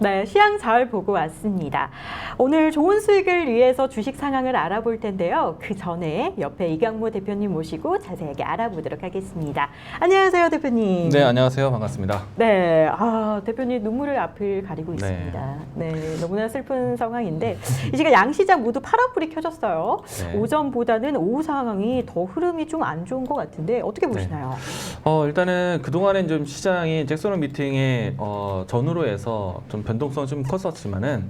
네, 시황 잘 보고 왔습니다. 오늘 좋은 수익을 위해서 주식 상황을 알아볼 텐데요. 그 전에 옆에 이강모 대표님 모시고 자세하게 알아보도록 하겠습니다. 안녕하세요, 대표님. 네, 안녕하세요. 반갑습니다. 네, 대표님 눈물을 앞을 가리고 있습니다. 네, 너무나 슬픈 상황인데 이 시간 양시장 모두 파란불이 켜졌어요. 네. 오전보다는 오후 상황이 더 흐름이 좀 안 좋은 것 같은데 어떻게 보시나요? 일단은 그동안엔 좀 시장이 잭소노 미팅의 전후로 해서 좀 변동성이 좀 컸었지만은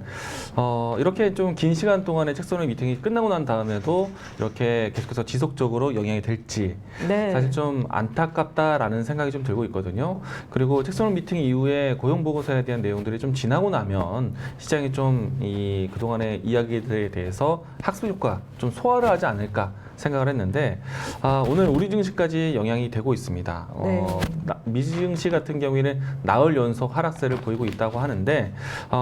이렇게 좀 긴 시간 동안에 잭소노 미팅이 끝나고 난 다음에도 이렇게 계속해서 지속적으로 영향이 될지 네. 사실 좀 안타깝다라는 생각이 좀 들고 있거든요. 그리고 잭소노 미팅 이후에 고용 보고서에 대한 내용들이 좀 지나고 나면 시장이 좀 이 그동안의 이야기들에 대해서 학습 효과 좀 소화를 하지 않을까 생각을 했는데 오늘 우리 증시까지 영향이 되고 있습니다. 네. 미 증시 같은 경우에는 나흘 연속 하락세를 보이고 있다고 하는데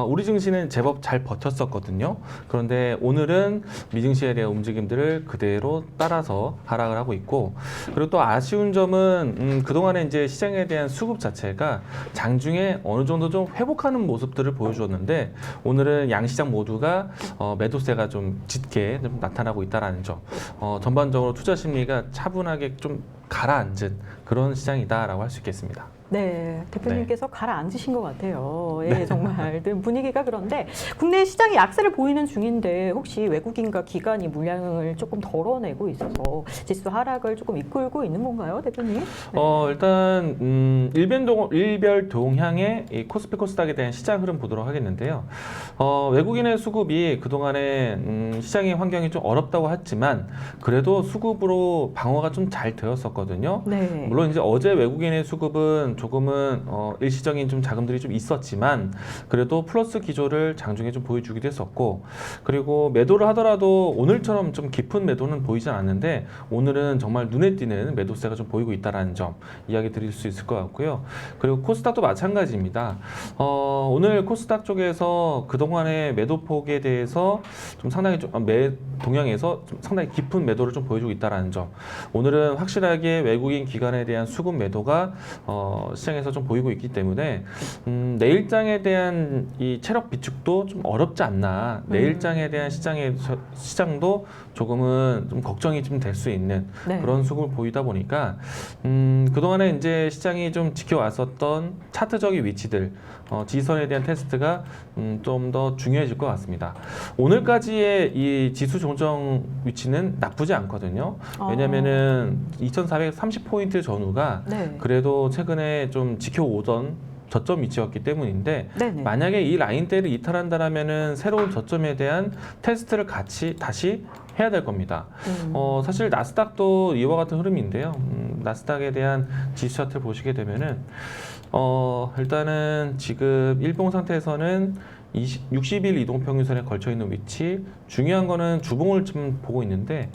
우리 증시는 제법 잘 버텼었거든요. 그런데 오늘은 미 증시에 대한 움직임들을 그대로 따라서 하락을 하고 있고, 그리고 또 아쉬운 점은 그동안에 이제 시장에 대한 수급 자체가 장중에 어느 정도 좀 회복하는 모습들을 보여주었는데 오늘은 양시장 모두가 매도세가 좀 짙게 좀 나타나고 있다는 점. 전반적으로 투자 심리가 차분하게 좀 가라앉은 그런 시장이다라고 할 수 있겠습니다. 네, 대표님께서 가라앉으신 것 같아요. 예, 정말 분위기가 그런데 국내 시장이 약세를 보이는 중인데 혹시 외국인과 기관이 물량을 조금 덜어내고 있어서 지수 하락을 조금 이끌고 있는 건가요, 대표님? 네. 일단 일별 동향의 이 코스피 코스닥에 대한 시장 흐름 보도록 하겠는데요. 외국인의 수급이 그동안에 시장의 환경이 좀 어렵다고 했지만 그래도 수급으로 방어가 좀 잘 되었었거든요. 네. 물론 이제 어제 외국인의 수급은 조금은 일시적인 좀 자금들이 좀 있었지만 그래도 플러스 기조를 장중에 좀 보여주기도 했었고, 그리고 매도를 하더라도 오늘처럼 좀 깊은 매도는 보이지 않았는데 오늘은 정말 눈에 띄는 매도세가 좀 보이고 있다는 점 이야기 드릴 수 있을 것 같고요. 그리고 코스닥도 마찬가지입니다. 오늘 코스닥 쪽에서 그동안의 매도폭에 대해서 좀 상당히 동향에서 좀 상당히 깊은 매도를 좀 보여주고 있다는 점. 오늘은 확실하게 외국인 기관에 대한 수급 매도가 시장에서 좀 보이고 있기 때문에 내일장에 대한 이 체력 비축도 좀 어렵지 않나. 내일장에 대한 시장도 조금은 좀 걱정이 좀 될 수 있는 네. 그런 수급을 보이다 보니까 그동안에 이제 시장이 좀 지켜왔었던 차트적인 위치들, 지지선에 대한 테스트가 좀 더 중요해질 것 같습니다. 오늘까지의 이 지수 조정 위치는 나쁘지 않거든요. 왜냐면은 2430포인트 전후가 네. 그래도 최근에 좀 지켜오던 저점 위치였기 때문인데 네네. 만약에 이 라인대를 이탈한다라면은 새로운 저점에 대한 테스트를 같이 다시 해야 될 겁니다. 사실 나스닥도 이와 같은 흐름인데요. 나스닥에 대한 지수 차트를 보시게 되면은 일단은 지금 일봉 상태에서는 60일 이동평균선에 걸쳐 있는 위치, 중요한 거는 주봉을 좀 보고 있는데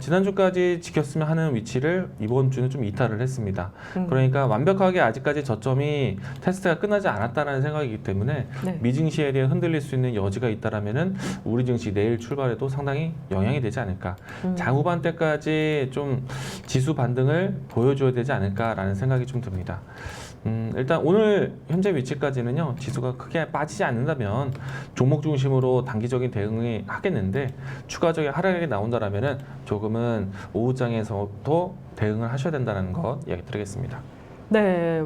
지난주까지 지켰으면 하는 위치를 이번 주는 좀 이탈을 했습니다. 그러니까 완벽하게 아직까지 저점이 테스트가 끝나지 않았다는 생각이기 때문에 네. 미증시에 대해 흔들릴 수 있는 여지가 있다라면은 우리 증시 내일 출발에도 상당히 영향이 되지 않을까. 장후반 때까지 좀 지수 반등을 보여줘야 되지 않을까라는 생각이 좀 듭니다. 일단 오늘 현재 위치까지는요, 지수가 크게 빠지지 않는다면 종목 중심으로 단기적인 대응이 하겠는데 추가적인 하락이 나온다라면은 조금은 오후장에서도 대응을 하셔야 된다는 것 이야기 드리겠습니다. 네,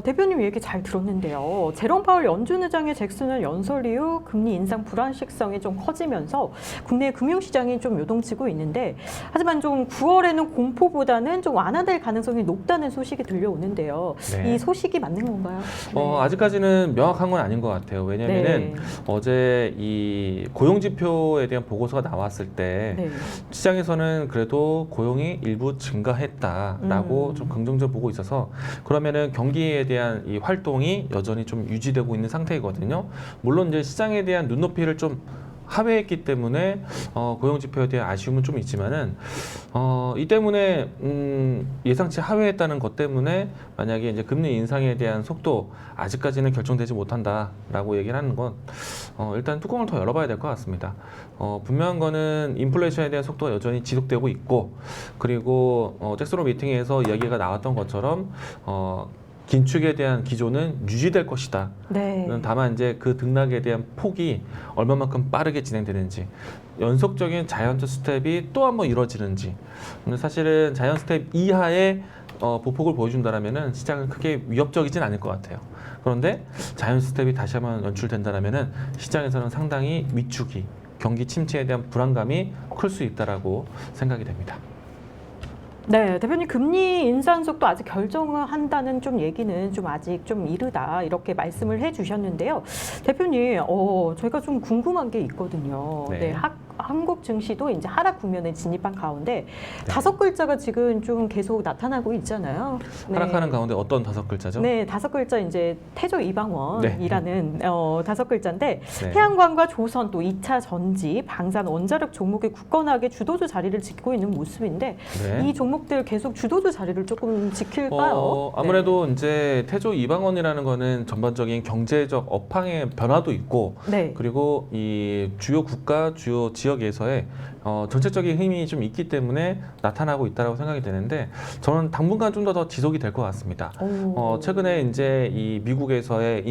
대표님 얘기 잘 들었는데요. 제롬 파월 연준 의장의 잭슨을 연설 이후 금리 인상 불안식성이 좀 커지면서 국내 금융시장이 좀 요동치고 있는데, 하지만 좀 9월에는 공포보다는 좀 완화될 가능성이 높다는 소식이 들려오는데요. 네. 이 소식이 맞는 건가요? 네. 아직까지는 명확한 건 아닌 것 같아요. 왜냐면은 네. 어제 이 고용지표에 대한 보고서가 나왔을 때 네. 시장에서는 그래도 고용이 일부 증가했다라고 좀 긍정적으로 보고 있어서 그러면은 경기에 대한 이 활동이 여전히 좀 유지되고 있는 상태이거든요. 물론 이제 시장에 대한 눈높이를 좀 하회했기 때문에 고용 지표에 대한 아쉬움은 좀 있지만은 이 때문에 예상치 하회했다는 것 때문에 만약에 이제 금리 인상에 대한 속도 아직까지는 결정되지 못한다라고 얘기를 하는 건 일단 뚜껑을 더 열어봐야 될 것 같습니다. 분명한 거는 인플레이션에 대한 속도가 여전히 지속되고 있고, 그리고 잭소노 미팅에서 이야기가 나왔던 것처럼 긴축에 대한 기조는 유지될 것이다. 네. 다만 이제 그 등락에 대한 폭이 얼마만큼 빠르게 진행되는지, 연속적인 자이언트 스텝이 또 한 번 이루어지는지. 근데 사실은 자이언트 스텝 이하의 보폭을 보여준다라면은 시장은 크게 위협적이진 않을 것 같아요. 그런데 자이언트 스텝이 다시 한번 연출된다라면은 시장에서는 상당히 위축이, 경기 침체에 대한 불안감이 클 수 있다라고 생각이 됩니다. 네, 대표님 금리 인상 속도 아직 결정을 한다는 좀 얘기는 좀 아직 좀 이르다 이렇게 말씀을 해주셨는데요. 대표님, 저희가 좀 궁금한 게 있거든요. 네. 네, 한국 증시도 이제 하락 국면에 진입한 가운데 네. 다섯 글자가 지금 좀 계속 나타나고 있잖아요. 네. 하락하는 가운데 어떤 다섯 글자죠? 네, 다섯 글자 이제 태조 이방원이라는 다섯 글자인데 네. 태양광과 조선 또 2차 전지, 방산, 원자력 종목이 굳건하게 주도주 자리를 지키고 있는 모습인데 네. 이 종목들 계속 주도주 자리를 조금 지킬까요? 아무래도 이제 태조 이방원이라는 거는 전반적인 경제적 업황의 변화도 있고, 네. 그리고 이 주요 국가, 주요 지역에서의 정책적인 힘이 좀 있기 때문에 나타나고 있다고 생각이 되는데, 저는 당분간 좀 더 지속이 될 것 같습니다. 최근에 이제 이 미국에서의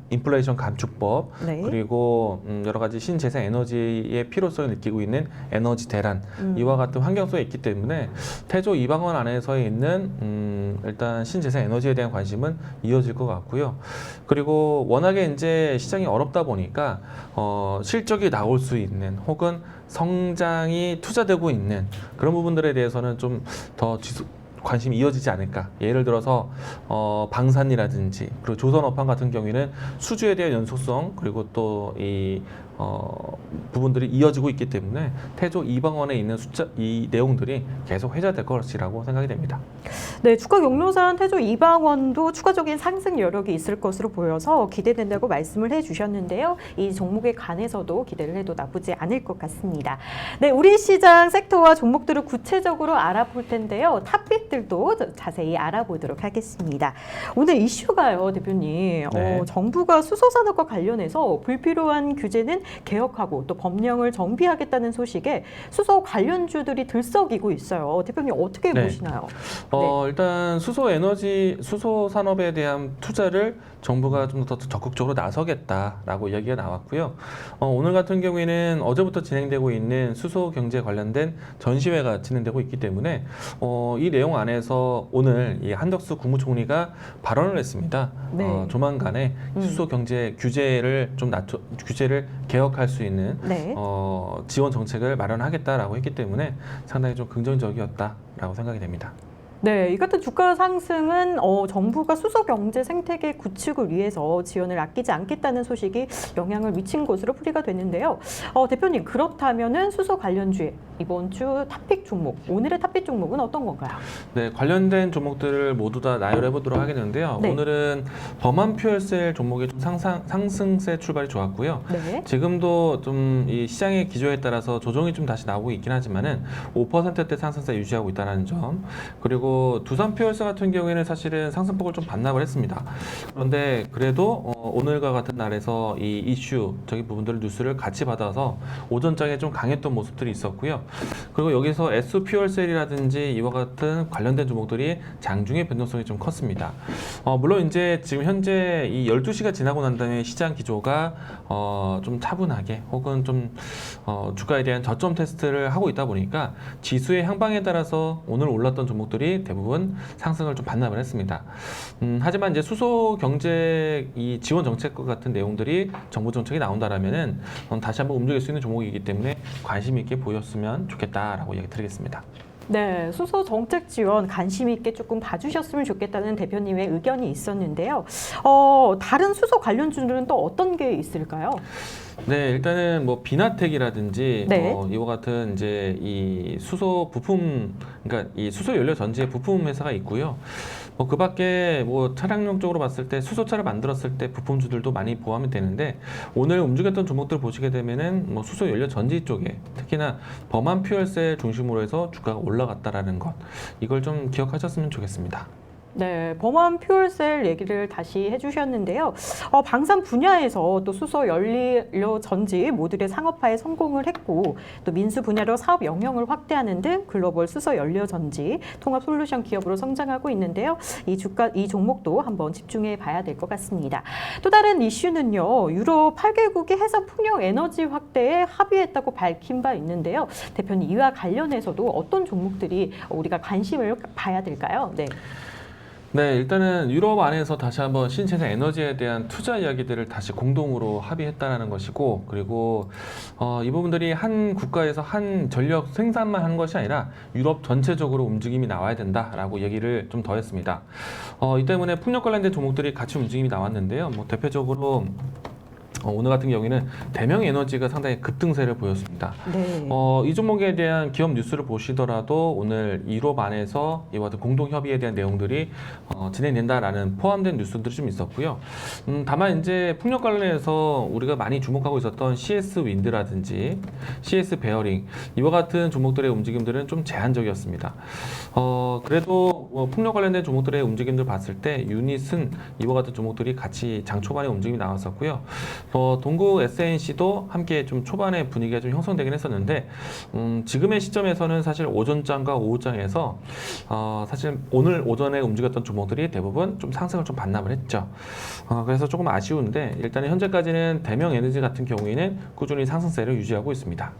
인플레이션 감축법, 네. 그리고 여러 가지 신재생 에너지의 필요성을 느끼고 있는 에너지 대란, 이와 같은 환경 속에 있기 때문에 태조 이방원 안에서 있는 일단 신재생 에너지에 대한 관심은 이어질 것 같고요. 그리고 워낙에 이제 시장이 어렵다 보니까 실적이 나올 수 있는, 혹은 성장이 투자되고 있는 그런 부분들에 대해서는 좀 더 관심이 이어지지 않을까. 예를 들어서 방산이라든지, 그리고 조선업황 같은 경우에는 수주에 대한 연속성, 그리고 또 이 부분들이 이어지고 있기 때문에 태조 이방원에 있는 이 내용들이 계속 회자될 것이라고 생각이 됩니다. 네, 주가 경로상 태조 이방원도 추가적인 상승 여력이 있을 것으로 보여서 기대된다고 말씀을 해주셨는데요. 이 종목에 관해서도 기대를 해도 나쁘지 않을 것 같습니다. 네, 우리 시장 섹터와 종목들을 구체적으로 알아볼 텐데요. 탑픽들도 자세히 알아보도록 하겠습니다. 오늘 이슈가요, 대표님. 네. 정부가 수소산업과 관련해서 불필요한 규제는 개혁하고 또 법령을 정비하겠다는 소식에 수소 관련주들이 들썩이고 있어요. 대표님 어떻게 네. 보시나요? 일단 수소 산업에 대한 투자를 정부가 좀 더 적극적으로 나서겠다라고 이야기가 나왔고요. 오늘 같은 경우에는 어제부터 진행되고 있는 수소 경제 관련된 전시회가 진행되고 있기 때문에 이 내용 안에서 오늘 이 한덕수 국무총리가 발언을 했습니다. 네. 조만간에 수소 경제 규제를 규제를 개혁할 수 있는 네. 지원 정책을 마련하겠다라고 했기 때문에 상당히 좀 긍정적이었다라고 생각이 됩니다. 네, 이 같은 주가 상승은 정부가 수소 경제 생태계 구축을 위해서 지원을 아끼지 않겠다는 소식이 영향을 미친 것으로 풀이가 됐는데요. 대표님, 그렇다면은 수소 관련주의 이번 주 탑픽 종목, 오늘의 탑픽 종목은 어떤 건가요? 네, 관련된 종목들을 모두 다 나열해 보도록 하겠는데요. 네. 오늘은 범한 퓨얼셀 종목이 좀 상승세 출발이 좋았고요. 네. 지금도 좀 이 시장의 기조에 따라서 조정이 좀 다시 나오고 있긴 하지만은 5%대 상승세 유지하고 있다는 점. 그리고 두산 퓨얼셀 같은 경우에는 사실은 상승폭을 좀 반납을 했습니다. 그런데 그래도 오늘과 같은 날에서 이 이슈적인 부분들 뉴스를 같이 받아서 오전장에 좀 강했던 모습들이 있었고요. 그리고 여기서 S 퓨얼셀이라든지 이와 같은 관련된 종목들이 장중의 변동성이 좀 컸습니다. 물론 이제 지금 현재 이 12시가 지나고 난 다음에 시장 기조가 좀 차분하게, 혹은 좀 주가에 대한 저점 테스트를 하고 있다 보니까 지수의 향방에 따라서 오늘 올랐던 종목들이 대부분 상승을 좀 반납을 했습니다. 하지만 이제 수소 경제 이 지원 정책과 같은 내용들이 정부 정책이 나온다라면은 다시 한번 움직일 수 있는 종목이기 때문에 관심 있게 보였으면 좋겠다라고 얘기 드리겠습니다. 네, 수소 정책 지원 관심 있게 조금 봐주셨으면 좋겠다는 대표님의 의견이 있었는데요. 다른 수소 관련주들은 또 어떤 게 있을까요? 네, 일단은 뭐 비나텍이라든지 네. 이와 같은 이제 이 수소 부품, 그러니까 이 수소 연료 전지의 부품 회사가 있고요. 그 밖에 뭐 차량용 쪽으로 봤을 때 수소차를 만들었을 때 부품주들도 많이 포함이 되는데, 오늘 움직였던 종목들 보시게 되면은 뭐 수소 연료 전지 쪽에 특히나 범한 퓨얼셀 중심으로 해서 주가가 올라갔다라는 것, 이걸 좀 기억하셨으면 좋겠습니다. 네, 범한 퓨얼셀 얘기를 다시 해주셨는데요. 방산 분야에서 또 수소 연료 전지 모듈의 상업화에 성공을 했고, 또 민수 분야로 사업 영역을 확대하는 등 글로벌 수소 연료 전지 통합 솔루션 기업으로 성장하고 있는데요. 이 종목도 한번 집중해 봐야 될 것 같습니다. 또 다른 이슈는요, 유럽 8개국이 해상 풍력 에너지 확대에 합의했다고 밝힌 바 있는데요. 대표님, 이와 관련해서도 어떤 종목들이 우리가 관심을 봐야 될까요? 네. 네, 일단은 유럽 안에서 다시 한번 신재생 에너지에 대한 투자 이야기들을 다시 공동으로 합의했다는 것이고, 그리고 이 부분들이 한 국가에서 한 전력 생산만 하는 것이 아니라 유럽 전체적으로 움직임이 나와야 된다라고 얘기를 좀 더했습니다. 이 때문에 풍력 관련된 종목들이 같이 움직임이 나왔는데요. 뭐 대표적으로 오늘 같은 경우에는 대명 에너지가 상당히 급등세를 보였습니다. 네. 이 종목에 대한 기업 뉴스를 보시더라도 오늘 유럽 안에서 이와 같은 공동 협의에 대한 내용들이 진행된다라는 포함된 뉴스들이 좀 있었고요. 다만 이제 풍력 관련해서 우리가 많이 주목하고 있었던 CS 윈드라든지 CS 베어링 이와 같은 종목들의 움직임들은 좀 제한적이었습니다. 그래도 풍력 관련된 종목들의 움직임들 봤을 때 유닛은 이와 같은 종목들이 같이 장 초반에 움직임이 나왔었고요. 동국 SNC도 함께 좀 초반에 분위기가 좀 형성되긴 했었는데 지금의 시점에서는 사실 오전장과 오후장에서 사실 오늘 오전에 움직였던 종목들이 대부분 좀 상승을 좀 반납을 했죠. 그래서 조금 아쉬운데 일단은 현재까지는 대명 에너지 같은 경우에는 꾸준히 상승세를 유지하고 있습니다.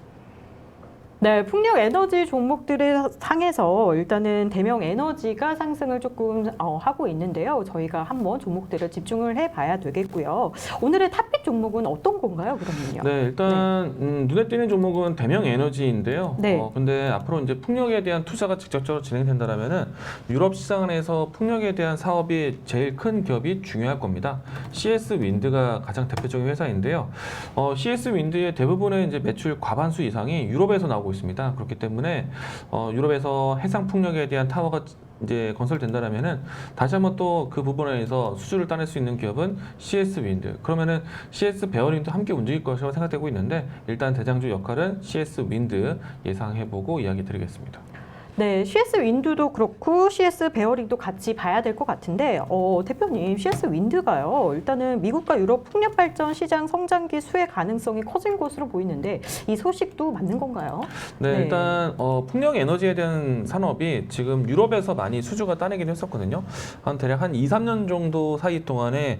네, 풍력 에너지 종목들의 상에서 일단은 대명 에너지가 상승을 조금 하고 있는데요. 저희가 한번 종목들을 집중을 해봐야 되겠고요. 오늘의 탑픽 종목은 어떤 건가요, 그러면요? 네, 일단 눈에 띄는 종목은 대명 에너지인데요. 네. 근데 앞으로 이제 풍력에 대한 투자가 직접적으로 진행된다면은 유럽 시장 안에서 풍력에 대한 사업이 제일 큰 기업이 중요할 겁니다. CS 윈드가 가장 대표적인 회사인데요. CS 윈드의 대부분의 이제 매출 과반수 이상이 유럽에서 나오고 있습니다. 그렇기 때문에 유럽에서 해상 풍력에 대한 타워가 이제 건설된다라면은 다시 한번 또 그 부분에서 수주를 따낼 수 있는 기업은 CS 윈드. 그러면은 CS 베어링도 함께 움직일 것이라고 생각되고 있는데 일단 대장주 역할은 CS 윈드 예상해보고 이야기 드리겠습니다. 네, CS 윈드도 그렇고 CS 베어링도 같이 봐야 될 것 같은데 대표님, CS 윈드가요. 일단은 미국과 유럽 풍력 발전 시장 성장기 수혜 가능성이 커진 것으로 보이는데 이 소식도 맞는 건가요? 네, 네. 일단 풍력 에너지에 대한 산업이 지금 유럽에서 많이 수주가 따내긴 했었거든요. 대략 한 2, 3년 정도 사이 동안에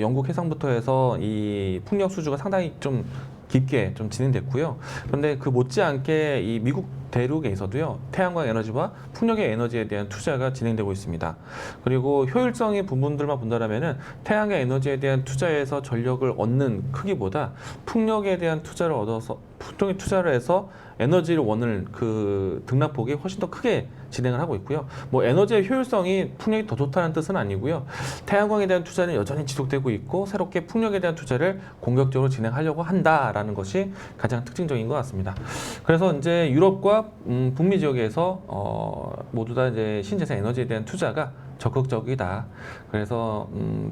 영국 해상부터 해서 이 풍력 수주가 상당히 좀 깊게 좀 진행됐고요. 그런데 그 못지않게 이 미국 대륙에서도요, 태양광 에너지와 풍력의 에너지에 대한 투자가 진행되고 있습니다. 그리고 효율성의 부분들만 본다면은 태양광 에너지에 대한 투자에서 전력을 얻는 크기보다 풍력에 대한 투자를 얻어서 풍력에 투자를 해서 에너지를 얻는 그 등락폭이 훨씬 더 크게 진행을 하고 있고요. 뭐 에너지의 효율성이 풍력이 더 좋다는 뜻은 아니고요. 태양광에 대한 투자는 여전히 지속되고 있고 새롭게 풍력에 대한 투자를 공격적으로 진행하려고 한다라는 것이 가장 특징적인 것 같습니다. 그래서 이제 유럽과 북미 지역에서 모두 다 이제 신재생 에너지에 대한 투자가 적극적이다. 그래서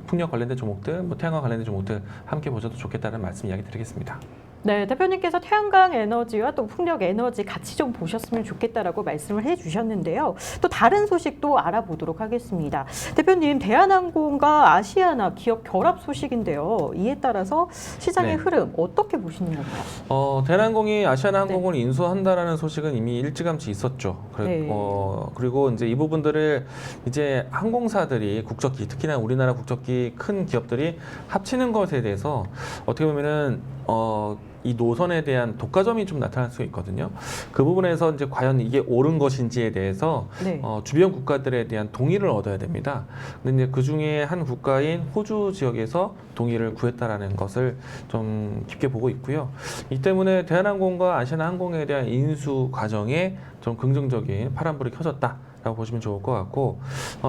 풍력 관련된 종목들, 뭐 태양광 관련된 종목들 함께 보셔도 좋겠다는 말씀 이야기 드리겠습니다. 네, 대표님께서 태양광 에너지와 또 풍력 에너지 같이 좀 보셨으면 좋겠다라고 말씀을 해주셨는데요. 또 다른 소식도 알아보도록 하겠습니다. 대표님, 대한항공과 아시아나 기업 결합 소식인데요. 이에 따라서 시장의 네. 흐름 어떻게 보시는 건가요? 대한항공이 아시아나항공을 인수한다라는 소식은 이미 일찌감치 있었죠. 네. 그리고 이제 이 부분들을 이제 항공사들이 국적기, 특히나 우리나라 국적기 큰 기업들이 합치는 것에 대해서 어떻게 보면은 이 노선에 대한 독과점이 좀 나타날 수 있거든요. 그 부분에서 이제 과연 이게 옳은 것인지에 대해서 네. 주변 국가들에 대한 동의를 얻어야 됩니다. 근데 이제 그 중에 한 국가인 호주 지역에서 동의를 구했다라는 것을 좀 깊게 보고 있고요. 이 때문에 대한항공과 아시아나항공에 대한 인수 과정에 좀 긍정적인 파란불이 켜졌다. 라고 보시면 좋을 것 같고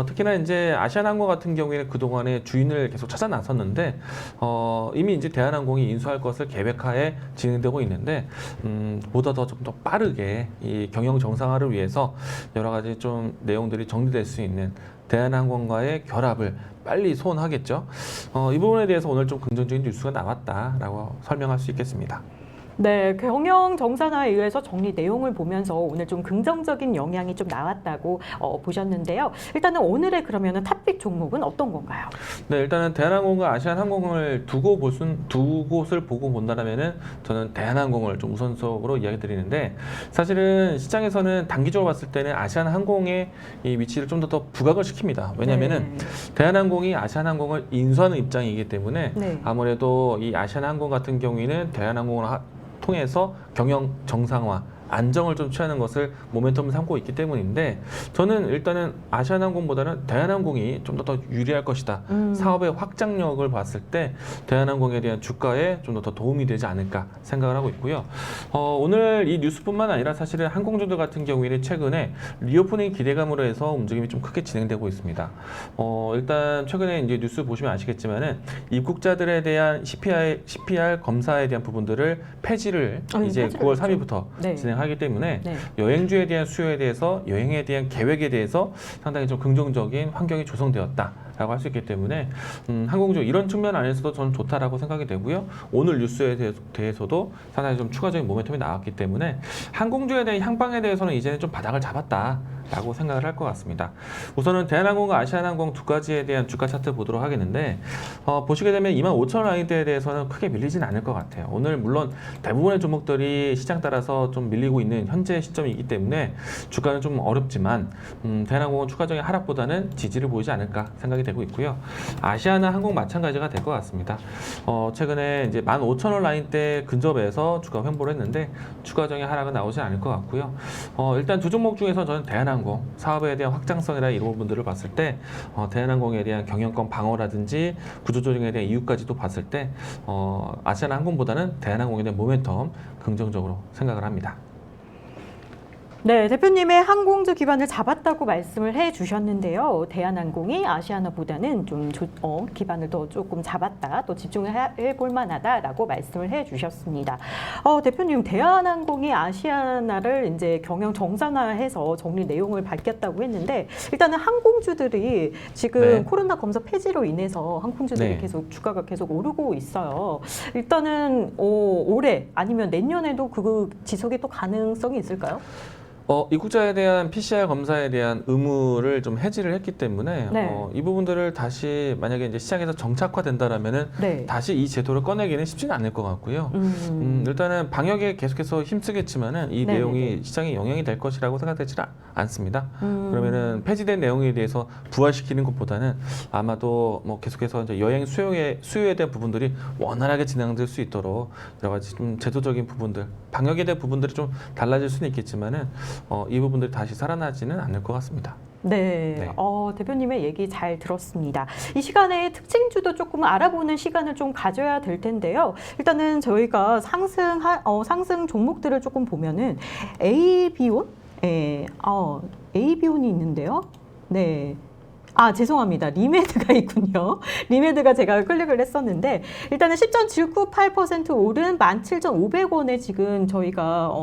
특히나 이제 아시아나항공 같은 경우에는 그동안에 주인을 계속 찾아 나섰는데 이미 이제 대한항공이 인수할 것을 계획하에 진행되고 있는데 보다 더 좀 더 빠르게 이 경영 정상화를 위해서 여러 가지 좀 내용들이 정리될 수 있는 대한항공과의 결합을 빨리 소원하겠죠. 이 부분에 대해서 오늘 좀 긍정적인 뉴스가 나왔다라고 설명할 수 있겠습니다. 네, 경영 정산화에 의해서 정리 내용을 보면서 오늘 좀 긍정적인 영향이 좀 나왔다고 보셨는데요. 일단은 오늘의 그러면은 탑픽 종목은 어떤 건가요? 네, 일단은 대한항공과 아시아나항공을 두 곳을 보고 본다면은 저는 대한항공을 좀 우선적으로 이야기 드리는데, 사실은 시장에서는 단기적으로 봤을 때는 아시아나항공의 이 위치를 좀 더 부각을 시킵니다. 왜냐면은 네. 대한항공이 아시아나항공을 인수하는 입장이기 때문에 네. 아무래도 이 아시아나항공 같은 경우에는 대한항공을 통해서 경영 정상화, 안정을 좀 취하는 것을 모멘텀을 삼고 있기 때문인데, 저는 일단은 아시아나항공보다는 대한항공이 좀 더 유리할 것이다. 사업의 확장력을 봤을 때 대한항공에 대한 주가에 좀 더 도움이 되지 않을까 생각을 하고 있고요. 오늘 이 뉴스뿐만 아니라 사실은 항공주들 같은 경우에는 최근에 리오프닝 기대감으로 해서 움직임이 좀 크게 진행되고 있습니다. 일단 최근에 이제 뉴스 보시면 아시겠지만은 입국자들에 대한 CPR 검사에 대한 부분들을 폐지를 이제 폐지를 9월 했죠. 3일부터 네. 진행하기 때문에 네. 여행주에 대한 수요에 대해서, 여행에 대한 계획에 대해서 상당히 좀 긍정적인 환경이 조성되었다라고 할 수 있기 때문에 항공주 이런 측면 안에서도 저는 좋다라고 생각이 되고요. 오늘 뉴스에 대해서도 상당히 좀 추가적인 모멘텀이 나왔기 때문에 항공주에 대한 향방에 대해서는 이제는 좀 바닥을 잡았다라고 생각을 할 것 같습니다. 우선은 대한항공과 아시아나항공 두 가지에 대한 주가 차트 보도록 하겠는데, 보시게 되면 25,000원 라인대에 대해서는 크게 밀리지는 않을 것 같아요. 오늘 물론 대부분의 종목들이 시장 따라서 좀 밀리고 있는 현재 시점이기 때문에 주가는 좀 어렵지만 대한항공은 추가적인 하락보다는 지지를 보이지 않을까 생각이 되고 있고요. 아시아나항공 마찬가지가 될 것 같습니다. 최근에 이제 15,000원 라인대 근접에서 주가 횡보를 했는데 추가적인 하락은 나오지 않을 것 같고요. 일단 두 종목 중에서 저는 대한항공 사업에 대한 확장성이나 이런 부분들을 봤을 때 대한항공에 대한 경영권 방어라든지 구조조정에 대한 이유까지도 봤을 때 아시아나항공보다는 대한항공에 대한 모멘텀 긍정적으로 생각을 합니다. 네, 대표님의 항공주 기반을 잡았다고 말씀을 해주셨는데요. 대한항공이 아시아나보다는 좀 기반을 더 조금 잡았다, 또 집중을 해볼 만하다라고 말씀을 해주셨습니다. 대표님, 대한항공이 아시아나를 이제 경영 정상화해서 정리 내용을 밝혔다고 했는데, 일단은 항공주들이 지금 네. 코로나 검사 폐지로 인해서 항공주들이 네. 계속 주가가 계속 오르고 있어요. 일단은 올해 아니면 내년에도 그 지속이 또 가능성이 있을까요? 입국자에 대한 PCR 검사에 대한 의무를 좀 해지를 했기 때문에 네. 이 부분들을 다시 만약에 이제 시장에서 정착화된다라면은 네. 다시 이 제도를 꺼내기는 쉽지는 않을 것 같고요. 일단은 방역에 계속해서 힘쓰겠지만은 이 네네네. 내용이 시장에 영향이 될 것이라고 생각되지 않습니다. 그러면은 폐지된 내용에 대해서 부활시키는 것보다는 아마도 뭐 계속해서 이제 여행 수요에 대한 부분들이 원활하게 진행될 수 있도록 여러 가지 좀 제도적인 부분들, 방역에 대한 부분들이 좀 달라질 수는 있겠지만은 이 부분들이 다시 살아나지는 않을 것 같습니다. 네, 네. 대표님의 얘기 잘 들었습니다. 이 시간에 특징주도 조금 알아보는 시간을 좀 가져야 될 텐데요. 일단은 저희가 상승 종목들을 조금 보면은 AB온? 네, AB온이 있는데요. 네. 죄송합니다. 리메드가 있군요. 리메드가 제가 클릭을 했었는데, 일단은 10.798% 오른 17,500원에 지금 저희가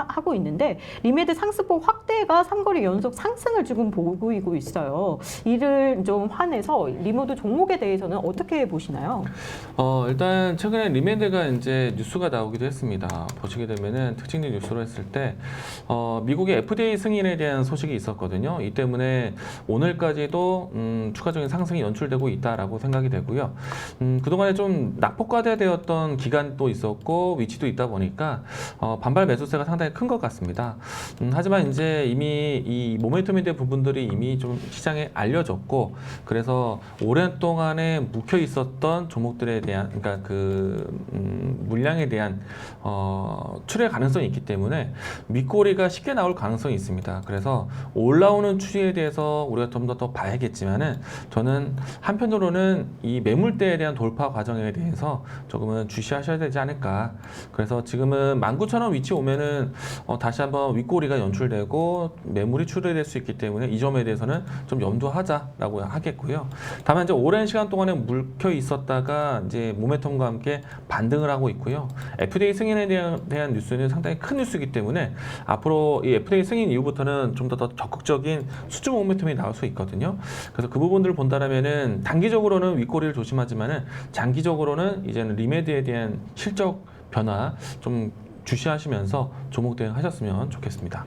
하고 있는데, 리메드 상승폭 확대가 3거리 연속 상승을 지금 보이고 있어요. 이를 좀 환해서 리모드 종목에 대해서는 어떻게 보시나요? 일단 최근에 리메드가 이제 뉴스가 나오기도 했습니다. 보시게 되면은 특징적 뉴스로 했을 때 미국의 FDA 승인에 대한 소식이 있었거든요. 이 때문에 오늘까지도 추가적인 상승이 연출되고 있다라고 생각이 되고요. 그동안에 좀 낙폭과대되었던 기간도 있었고 위치도 있다 보니까 반발 매수세가 상당히 큰 것 같습니다. 하지만 이제 이미 이 모멘텀에 대한 부분들이 이미 좀 시장에 알려졌고, 그래서 오랜 동안에 묵혀 있었던 종목들에 대한, 그러니까 그 물량에 대한 출혈 가능성이 있기 때문에 윗꼬리가 쉽게 나올 가능성이 있습니다. 그래서 올라오는 추이에 대해서 우리가 좀 더 봐야겠지만은, 저는 한편으로는 이 매물대에 대한 돌파 과정에 대해서 조금은 주시하셔야 되지 않을까. 그래서 지금은 19,000원 위치 오면은 다시 한번 윗꼬리가 연출되고 매물이 출혈될 수 있기 때문에 이 점에 대해서는 좀 염두하자라고 하겠고요. 다만 이제 오랜 시간 동안에 묵혀 있었다가 이제 모멘텀과 함께 반등을 하고 있고요. FDA 승인에 대한 뉴스는 상당히 큰 뉴스이기 때문에 앞으로 이 FDA 승인 이후부터는 좀 더 적극적인 수주 모멘텀이 나올 수 있거든요. 그래서 그 부분들을 본다면은 단기적으로는 윗꼬리를 조심하지만은 장기적으로는 이제는 리메드에 대한 실적 변화, 좀 주시하시면서 종목 대응하셨으면 좋겠습니다.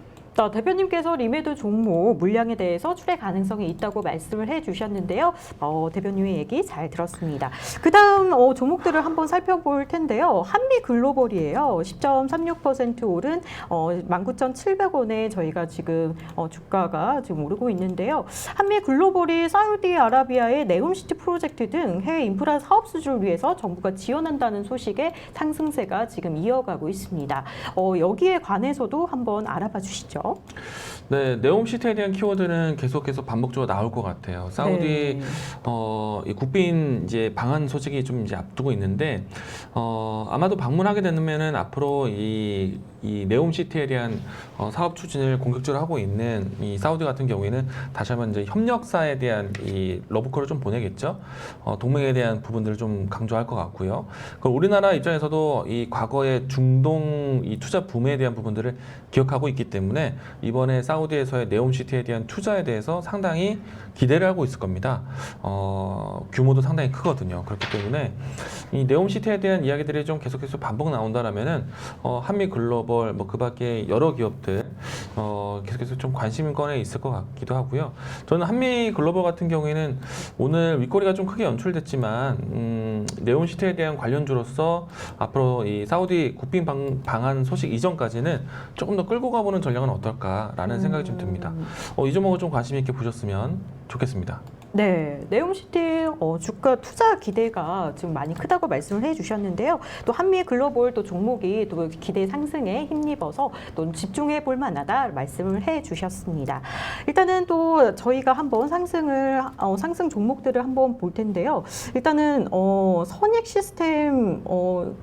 대표님께서 리메드 종목 물량에 대해서 출회 가능성이 있다고 말씀을 해주셨는데요. 대표님의 얘기 잘 들었습니다. 그 다음 종목들을 한번 살펴볼 텐데요. 한미글로벌이에요. 10.36% 오른 19,700원에 저희가 지금 주가가 지금 오르고 있는데요. 한미글로벌이 사우디아라비아의 네옴시티 프로젝트 등 해외 인프라 사업 수주를 위해서 정부가 지원한다는 소식에 상승세가 지금 이어가고 있습니다. 여기에 관해서도 한번 알아봐 주시죠. 네, 네옴시티에 대한 키워드는 계속해서 반복적으로 나올 것 같아요. 사우디 이 국빈 이제 방한 소식이 좀 이제 앞두고 있는데 아마도 방문하게 되면은 앞으로 이 네옴시티에 대한 사업 추진을 공격적으로 하고 있는 이 사우디 같은 경우에는 다시 한번 이제 협력사에 대한 이 러브콜을 좀 보내겠죠. 동맹에 대한 부분들을 좀 강조할 것 같고요. 그리고 우리나라 입장에서도 이 과거의 중동 이 투자 붐에 대한 부분들을 기억하고 있기 때문에 이번에 사우디에서의 네옴시티에 대한 투자에 대해서 상당히 기대를 하고 있을 겁니다. 규모도 상당히 크거든요. 그렇기 때문에 이 네옴시티에 대한 이야기들이 좀 계속해서 반복 나온다라면은 한미글로벌 뭐 그밖에 여러 기업들 계속해서 좀 관심권에 있을 것 같기도 하고요. 저는 한미글로벌 같은 경우에는 오늘 윗꼬리가 좀 크게 연출됐지만 네옴시티에 대한 관련주로서 앞으로 이 사우디 국빈 방한 소식 이전까지는 조금 더 끌고 가보는 전략은 어떨까라는 생각이 좀 듭니다. 이 종목을 좀 관심 있게 보셨으면 좋겠습니다. 네, 네옴시티 주가 투자 기대가 지금 많이 크다고 말씀을 해주셨는데요. 또 한미글로벌 또 종목이 또 기대 상승에 힘입어서 또 집중해 볼 만하다 말씀을 해주셨습니다. 일단은 또 저희가 한번 상승 종목들을 한번 볼 텐데요. 일단은 선익 시스템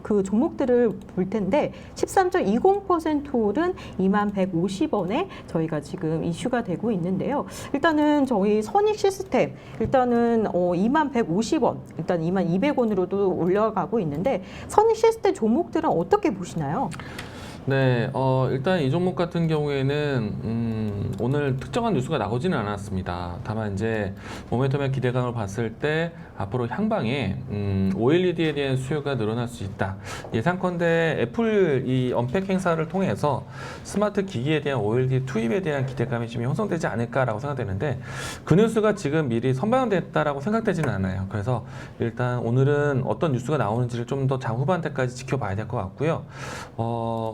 그 종목들을 볼 텐데 13.20% 오른 2150원에 저희가 지금 이슈가 되고 있는데요. 일단은 저희 선익 시스템 일단은 2150원, 일단 2200원으로도 올라가고 있는데 선익 시스템 종목들은 어떻게 보시나요? 네, 일단 이 종목 같은 경우에는 오늘 특정한 뉴스가 나오지는 않았습니다. 다만 이제 모멘텀의 기대감을 봤을 때 앞으로 향방에 OLED에 대한 수요가 늘어날 수 있다. 예상컨대 애플 이 언팩 행사를 통해서 스마트 기기에 대한 OLED 투입에 대한 기대감이 좀 형성되지 않을까라고 생각되는데 그 뉴스가 지금 미리 선반영됐다라고 생각되지는 않아요. 그래서 일단 오늘은 어떤 뉴스가 나오는지를 좀 더 장후반대까지 지켜봐야 될 것 같고요.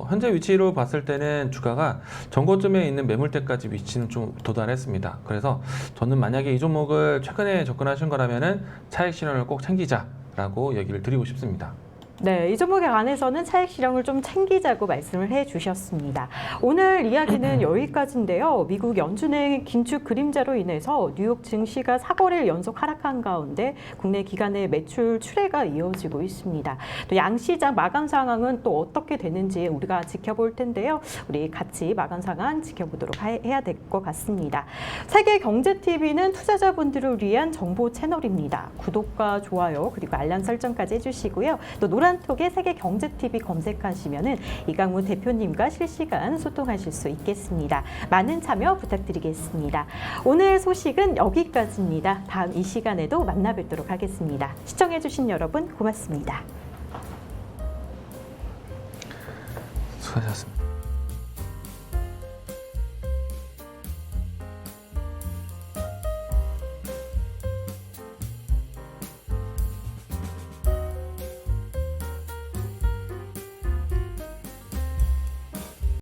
현재 위치로 봤을 때는 주가가 전고점에 있는 매물대까지 위치는 좀 도달했습니다. 그래서 저는 만약에 이 종목을 최근에 접근하신 거라면은 차익 실현을 꼭 챙기자라고 얘기를 드리고 싶습니다. 네, 이 종목에 관해서는 차익 실현을 좀 챙기자고 말씀을 해주셨습니다. 오늘 이야기는 여기까지인데요. 미국 연준의 긴축 그림자로 인해서 뉴욕 증시가 4거래일 연속 하락한 가운데 국내 기관의 매출 출회가 이어지고 있습니다. 또 양시장 마감 상황은 또 어떻게 되는지 우리가 지켜볼 텐데요. 우리 같이 마감 상황 지켜보도록 해야 될 것 같습니다. 세계경제TV는 투자자분들을 위한 정보 채널입니다. 구독과 좋아요 그리고 알람 설정까지 해주시고요. 또 노란톡에 세계경제TV 검색하시면은 이강무 대표님과 실시간 소통하실 수 있겠습니다. 많은 참여 부탁드리겠습니다. 오늘 소식은 여기까지입니다. 다음 이 시간에도 만나 뵙도록 하겠습니다. 시청해주신 여러분 고맙습니다. 수고하셨습니다.